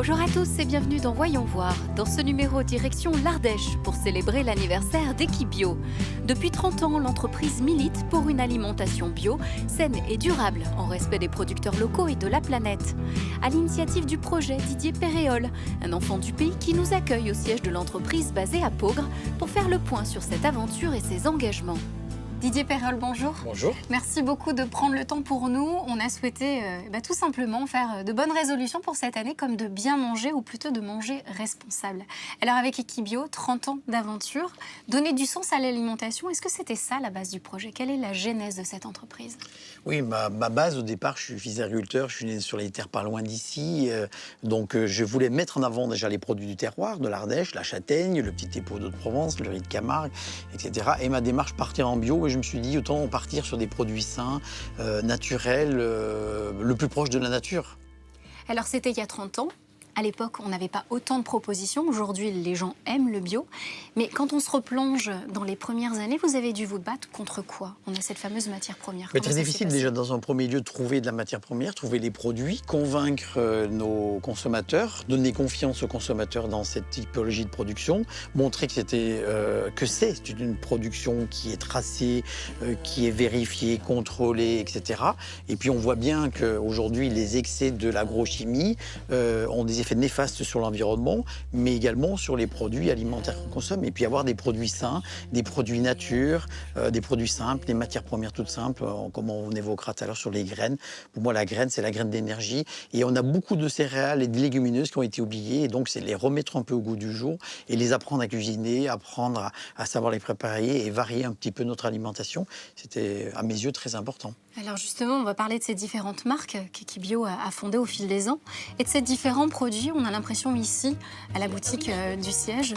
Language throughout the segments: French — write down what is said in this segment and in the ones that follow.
Bonjour à tous et bienvenue dans Voyons voir. Dans ce numéro, direction l'Ardèche pour célébrer l'anniversaire d'Equibio. Depuis 30 ans, l'entreprise milite pour une alimentation bio, saine et durable, en respect des producteurs locaux et de la planète. À l'initiative du projet Didier Péréol, un enfant du pays qui nous accueille au siège de l'entreprise basée à Peaugres pour faire le point sur cette aventure et ses engagements. Didier Péréol, bonjour. Bonjour. Merci beaucoup de prendre le temps pour nous. On a souhaité tout simplement faire de bonnes résolutions pour cette année, comme de bien manger ou plutôt de manger responsable. Alors avec Equibio, 30 ans d'aventure, donner du sens à l'alimentation, est-ce que c'était ça la base du projet? Quelle est la genèse de cette entreprise? Oui, ma base au départ, je suis fils d'agriculteur, je suis né sur les terres pas loin d'ici. Donc je voulais mettre en avant déjà les produits du terroir, de l'Ardèche, la châtaigne, le petit épaule de Provence, le riz de Camargue, etc. Et ma démarche partir en bio, et je me suis dit autant partir sur des produits sains, naturels, le plus proche de la nature. Alors c'était il y a 30 ans. À l'époque, on n'avait pas autant de propositions. Aujourd'hui, les gens aiment le bio. Mais quand on se replonge dans les premières années, vous avez dû vous battre contre quoi? On a cette fameuse matière première. C'est très difficile déjà dans un premier lieu de trouver de la matière première, trouver les produits, convaincre nos consommateurs, donner confiance aux consommateurs dans cette typologie de production, montrer que c'est une production qui est tracée, qui est vérifiée, contrôlée, etc. Et puis on voit bien qu'aujourd'hui, les excès de l'agrochimie ont des effets néfastes sur l'environnement, mais également sur les produits alimentaires qu'on consomme. Et puis avoir des produits sains, des produits nature, des produits simples, des matières premières toutes simples, comme on évoquera tout à l'heure sur les graines. Pour moi, la graine, c'est la graine d'énergie. Et on a beaucoup de céréales et de légumineuses qui ont été oubliées. Et donc, c'est les remettre un peu au goût du jour et les apprendre à cuisiner, apprendre à savoir les préparer et varier un petit peu notre alimentation. C'était, à mes yeux, très important. Alors justement, on va parler de ces différentes marques qu'Equibio a fondées au fil des ans. Et de ces différents produits, on a l'impression ici, à la boutique du siège,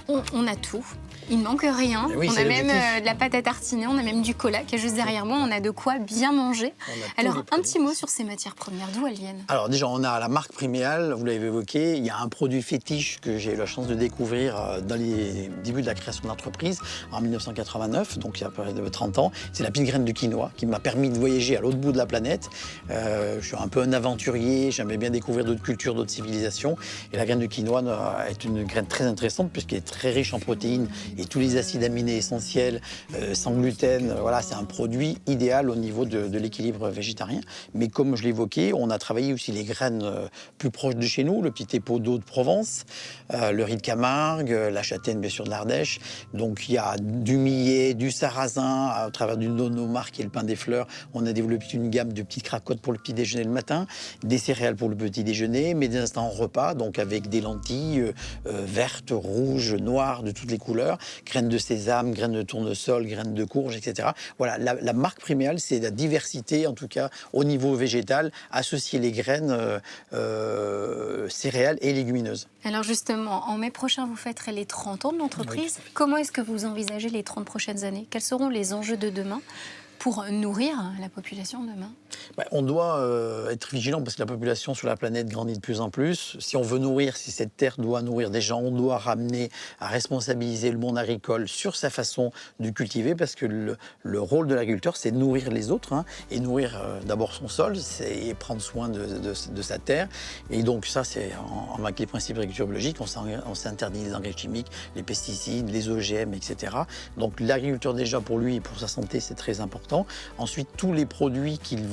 on a tout. Il ne manque rien. Oui, on a même de la pâte à tartiner, on a même du cola qui est juste derrière moi. On a de quoi bien manger. Alors, un petit mot sur ces matières premières. D'où elles viennent? Alors déjà, on a la marque Priméal, vous l'avez évoqué. Il y a un produit fétiche que j'ai eu la chance de découvrir dans les débuts de la création de l'entreprise, en 1989, donc il y a près de 30 ans. C'est la petite graine de quinoa qui m'a permis de voyager à l'autre bout de la planète. Je suis un peu un aventurier, j'aimais bien découvrir d'autres cultures, d'autres civilisations. Et la graine de quinoa est une graine très intéressante puisqu'elle est très riche en protéines et tous les acides aminés essentiels, sans gluten. Voilà, c'est un produit idéal au niveau de l'équilibre végétarien. Mais comme je l'évoquais, on a travaillé aussi les graines plus proches de chez nous, le petit épaule d'eau de Provence, le riz de Camargue, la châtaigne bien sûr de l'Ardèche. Donc il y a du millet, du sarrasin, à travers d'une de nos marques et le pain des fleurs. On a développé une gamme de petites cracottes pour le petit déjeuner le matin, des céréales pour le petit déjeuner, mais des instants repas, donc avec des lentilles vertes, rouges, noires, de toutes les couleurs, graines de sésame, graines de tournesol, graines de courge, etc. Voilà, la marque Priméal, c'est la diversité, en tout cas au niveau végétal, associer les graines céréales et légumineuses. Alors justement, en mai prochain, vous fêterez les 30 ans de l'entreprise. Oui. Comment est-ce que vous envisagez les 30 prochaines années? Quels seront les enjeux de demain pour nourrir la population demain? On doit être vigilant parce que la population sur la planète grandit de plus en plus. Si on veut nourrir, si cette terre doit nourrir des gens, on doit ramener à responsabiliser le monde agricole sur sa façon de cultiver parce que le rôle de l'agriculteur, c'est de nourrir les autres et nourrir d'abord son sol et prendre soin de sa terre. Et donc ça, c'est en avec les principes d'agriculture biologique, on s'interdit les engrais chimiques, les pesticides, les OGM, etc. Donc l'agriculteur déjà pour lui et pour sa santé, c'est très important. Ensuite, tous les produits qu'il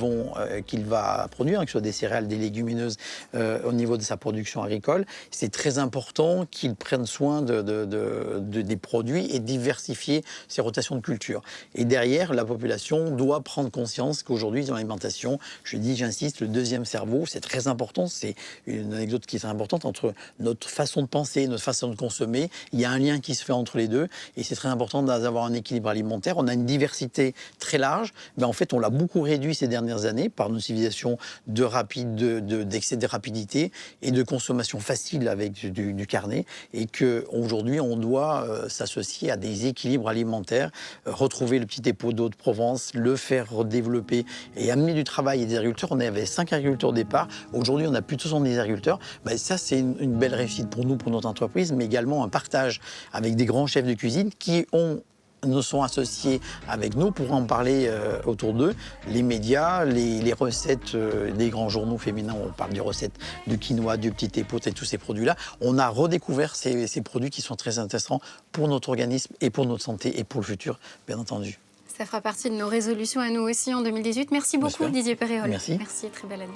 va produire, que ce soit des céréales, des légumineuses, au niveau de sa production agricole, c'est très important qu'il prenne soin des produits et diversifier ses rotations de culture. Et derrière, la population doit prendre conscience qu'aujourd'hui, dans l'alimentation, j'insiste, le deuxième cerveau, c'est très important. C'est une anecdote qui est très importante entre notre façon de penser, notre façon de consommer. Il y a un lien qui se fait entre les deux et c'est très important d'avoir un équilibre alimentaire. On a une diversité très large, mais en fait, on l'a beaucoup réduit ces dernières années par nos civilisations d'excès de rapidité et de consommation facile avec du carnet, et qu'aujourd'hui, on doit s'associer à des équilibres alimentaires, retrouver le petit épaule d'eau de Provence, le faire développer et amener du travail et des agriculteurs. On avait 5 agriculteurs au départ, aujourd'hui on a plus de 70 agriculteurs. Ça, c'est une belle réussite pour nous, pour notre entreprise, mais également un partage avec des grands chefs de cuisine qui ont nous sont associés avec nous pour en parler autour d'eux. Les médias, les recettes des grands journaux féminins, on parle des recettes du quinoa, du petit épeautre et tous ces produits-là. On a redécouvert ces produits qui sont très intéressants pour notre organisme et pour notre santé et pour le futur, bien entendu. Ça fera partie de nos résolutions à nous aussi en 2018. Merci beaucoup Didier Péréol. Merci. Merci, très belle année.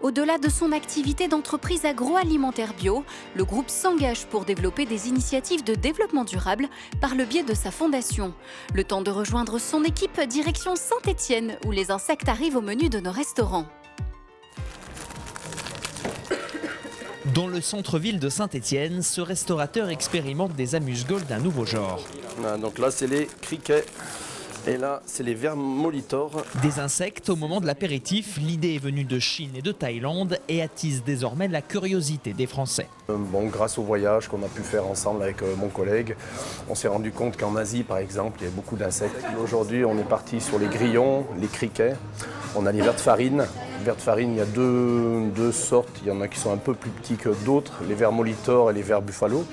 Au-delà de son activité d'entreprise agroalimentaire bio, le groupe s'engage pour développer des initiatives de développement durable par le biais de sa fondation. Le temps de rejoindre son équipe, direction Saint-Étienne, où les insectes arrivent au menu de nos restaurants. Dans le centre-ville de Saint-Étienne, ce restaurateur expérimente des amuse-gueules d'un nouveau genre. Donc là, c'est les criquets. Et là, c'est les vers molitors. Des insectes au moment de l'apéritif, l'idée est venue de Chine et de Thaïlande et attise désormais la curiosité des Français. Bon, grâce au voyage qu'on a pu faire ensemble avec mon collègue, on s'est rendu compte qu'en Asie, par exemple, il y avait beaucoup d'insectes. Aujourd'hui, on est parti sur les grillons, les criquets. On a les vers de farine. Les vers de farine, il y a deux sortes. Il y en a qui sont un peu plus petits que d'autres, les vers molitors et les vers buffalo.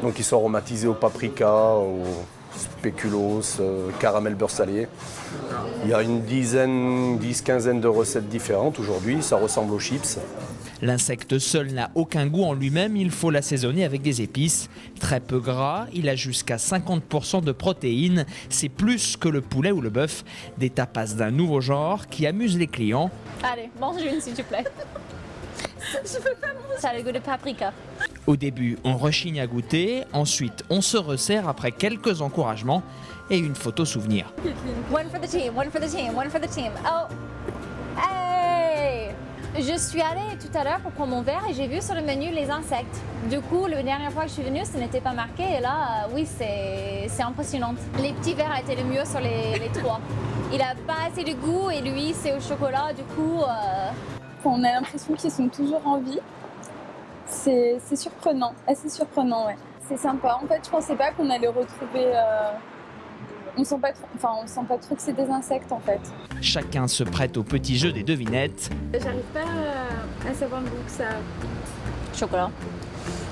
Donc, ils sont aromatisés au paprika, au spéculoos, caramel beurre salé. Il y a une quinzaine de recettes différentes aujourd'hui, ça ressemble aux chips. L'insecte seul n'a aucun goût en lui-même, il faut l'assaisonner avec des épices. Très peu gras, il a jusqu'à 50% de protéines, c'est plus que le poulet ou le bœuf. Des tapas d'un nouveau genre qui amusent les clients. Allez, mange une s'il te plaît. Je peux pas manger. Ça a le goût de paprika. Au début, on rechigne à goûter, ensuite on se resserre après quelques encouragements et une photo souvenir. One for the team, one for the team, one for the team. Oh, hey! Je suis allée tout à l'heure pour prendre mon verre et j'ai vu sur le menu les insectes. Du coup, la dernière fois que je suis venue, ce n'était pas marqué et là, oui, c'est impressionnant. Les petits verres étaient le mieux sur les trois. Il a pas assez de goût et lui, c'est au chocolat, du coup... On a l'impression qu'ils sont toujours en vie. C'est surprenant, assez surprenant, ouais. C'est sympa. En fait, je pensais pas qu'on allait retrouver... On sent pas trop que c'est des insectes, en fait. Chacun se prête au petit jeu des devinettes. J'arrive pas à savoir le goût que ça a. Chocolat.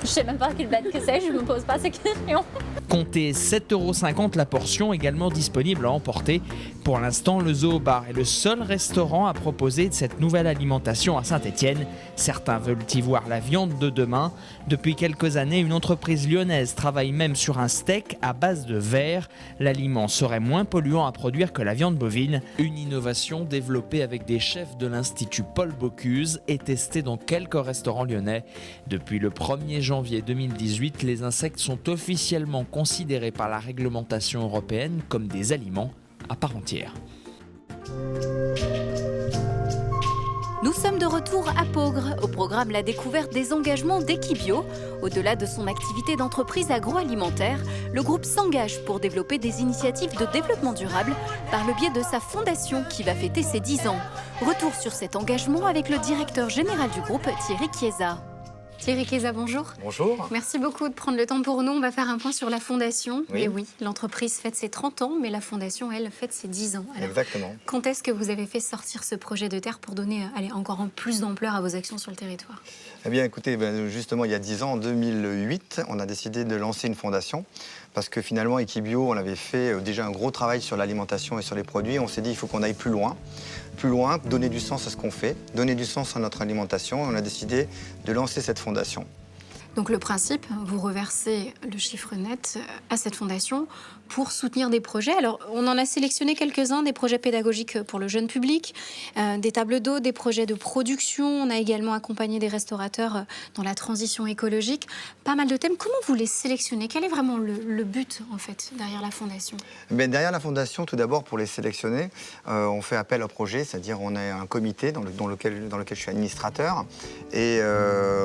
Je sais même pas quelle blague que c'est, je me pose pas ces questions. Comptez 7,50 € la portion, également disponible à emporter. Pour l'instant, le Zoo Bar est le seul restaurant à proposer cette nouvelle alimentation à Saint-Étienne. Certains veulent y voir la viande de demain. Depuis quelques années, une entreprise lyonnaise travaille même sur un steak à base de verre. L'aliment serait moins polluant à produire que la viande bovine. Une innovation développée avec des chefs de l'Institut Paul Bocuse et testée dans quelques restaurants lyonnais. Depuis le 1er janvier 2018, les insectes sont officiellement considérés par la réglementation européenne comme des aliments à part entière. Nous sommes de retour à Peaugres, au programme La découverte des engagements d'Equibio. Au-delà de son activité d'entreprise agroalimentaire, le groupe s'engage pour développer des initiatives de développement durable par le biais de sa fondation qui va fêter ses 10 ans. Retour sur cet engagement avec le directeur général du groupe, Thierry Chiesa. Thierry Chiesa, bonjour. Bonjour. Merci beaucoup de prendre le temps pour nous. On va faire un point sur la fondation. Oui. Et oui, l'entreprise fête ses 30 ans, mais la fondation, elle, fête ses 10 ans. Alors, Exactement. quand est-ce que vous avez fait sortir ce projet de terre pour donner encore plus d'ampleur à vos actions sur le territoire ? Eh bien, écoutez, justement, il y a 10 ans, en 2008, on a décidé de lancer une fondation. Parce que finalement, Equibio, on avait fait déjà un gros travail sur l'alimentation et sur les produits. On s'est dit, il faut qu'on aille plus loin, donner du sens à ce qu'on fait, donner du sens à notre alimentation. Et on a décidé de lancer cette fondation. Donc le principe, vous reversez le chiffre net à cette fondation pour soutenir des projets. Alors, on en a sélectionné quelques-uns, des projets pédagogiques pour le jeune public, des tables d'eau, des projets de production. On a également accompagné des restaurateurs dans la transition écologique. Pas mal de thèmes. Comment vous les sélectionnez ? Quel est vraiment le but, en fait, derrière la fondation ? Derrière la fondation, tout d'abord, pour les sélectionner, on fait appel au projet, c'est-à-dire on a un comité dans lequel je suis administrateur, et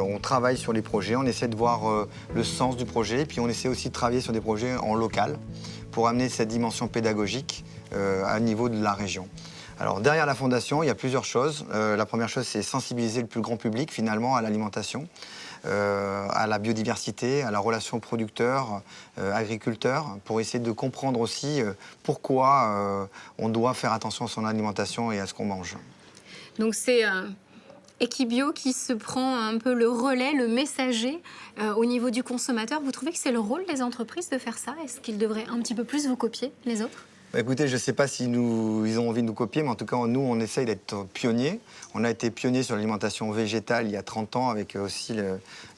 on travaille sur les projets, on essaie de voir le sens du projet, puis on essaie aussi de travailler sur des projets en local, pour amener cette dimension pédagogique à niveau de la région. Alors derrière la fondation, il y a plusieurs choses. La première chose, c'est sensibiliser le plus grand public finalement à l'alimentation, à la biodiversité, à la relation producteur-agriculteur, pour essayer de comprendre aussi pourquoi on doit faire attention à son alimentation et à ce qu'on mange. Donc c'est Equibio qui se prend un peu le relais, le messager au niveau du consommateur. Vous trouvez que c'est le rôle des entreprises de faire ça? Est-ce qu'ils devraient un petit peu plus vous copier, les autres? Écoutez, je ne sais pas si ils ont envie de nous copier, mais en tout cas, nous, on essaye d'être pionniers. On a été pionniers sur l'alimentation végétale il y a 30 ans avec aussi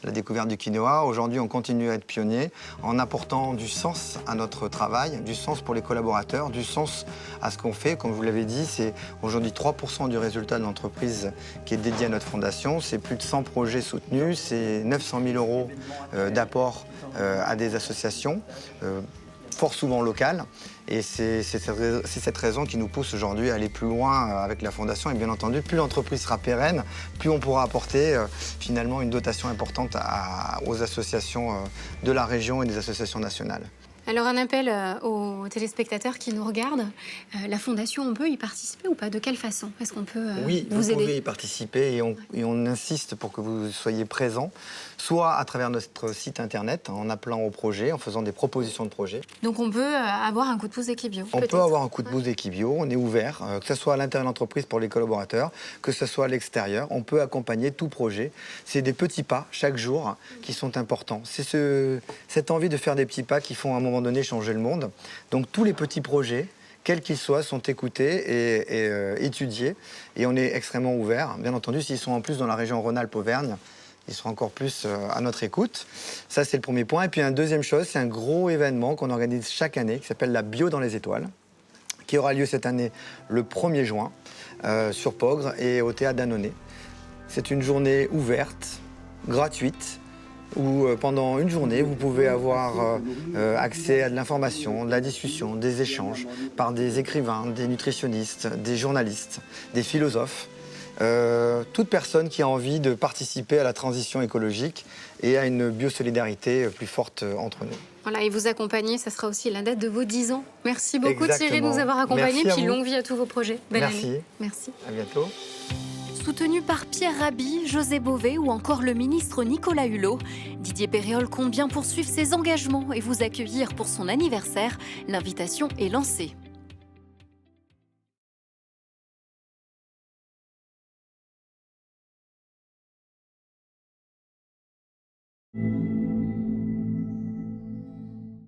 la découverte du quinoa. Aujourd'hui, on continue à être pionniers en apportant du sens à notre travail, du sens pour les collaborateurs, du sens à ce qu'on fait. Comme je vous l'avez dit, c'est aujourd'hui 3% du résultat de l'entreprise qui est dédié à notre fondation. C'est plus de 100 projets soutenus, c'est 900 000 euros d'apport à des associations, fort souvent locales. Et c'est cette raison qui nous pousse aujourd'hui à aller plus loin avec la Fondation. Et bien entendu, plus l'entreprise sera pérenne, plus on pourra apporter finalement une dotation importante aux associations de la région et des associations nationales. Alors un appel aux téléspectateurs qui nous regardent. La Fondation, on peut y participer ou pas? De quelle façon? Est-ce qu'on peut Oui, vous aider? pouvez y participer et on insiste pour que vous soyez présents, soit à travers notre site internet, en appelant au projet, en faisant des propositions de projet. Donc on peut avoir un coup de pouce Equibio? On peut avoir un coup de pouce d'Equibio, on est ouvert, que ce soit à l'intérieur de l'entreprise pour les collaborateurs, que ce soit à l'extérieur, on peut accompagner tout projet. C'est des petits pas chaque jour qui sont importants. C'est cette envie de faire des petits pas qui font à un moment donné changer le monde. Donc tous les petits projets, quels qu'ils soient, sont écoutés et étudiés. Et on est extrêmement ouvert. Bien entendu, s'ils sont en plus dans la région Rhône-Alpes-Auvergne, ils seront encore plus à notre écoute. Ça, c'est le premier point. Et puis, une deuxième chose, c'est un gros événement qu'on organise chaque année, qui s'appelle la Bio dans les étoiles, qui aura lieu cette année le 1er juin, sur Pogre et au Théâtre d'Annonay. C'est une journée ouverte, gratuite, où pendant une journée, vous pouvez avoir accès à de l'information, de la discussion, des échanges par des écrivains, des nutritionnistes, des journalistes, des philosophes. Toute personne qui a envie de participer à la transition écologique et à une biosolidarité plus forte entre nous. Voilà, et vous accompagner, ça sera aussi la date de vos 10 ans. Merci beaucoup Exactement. Thierry de nous avoir accompagnés, Merci à puis vous. longue vie à tous vos projets. Belle Merci. année. Merci. À bientôt. Soutenu par Pierre Rabhi, José Bové ou encore le ministre Nicolas Hulot, Didier Péréol compte bien poursuivre ses engagements et vous accueillir pour son anniversaire. L'invitation est lancée. Thank you.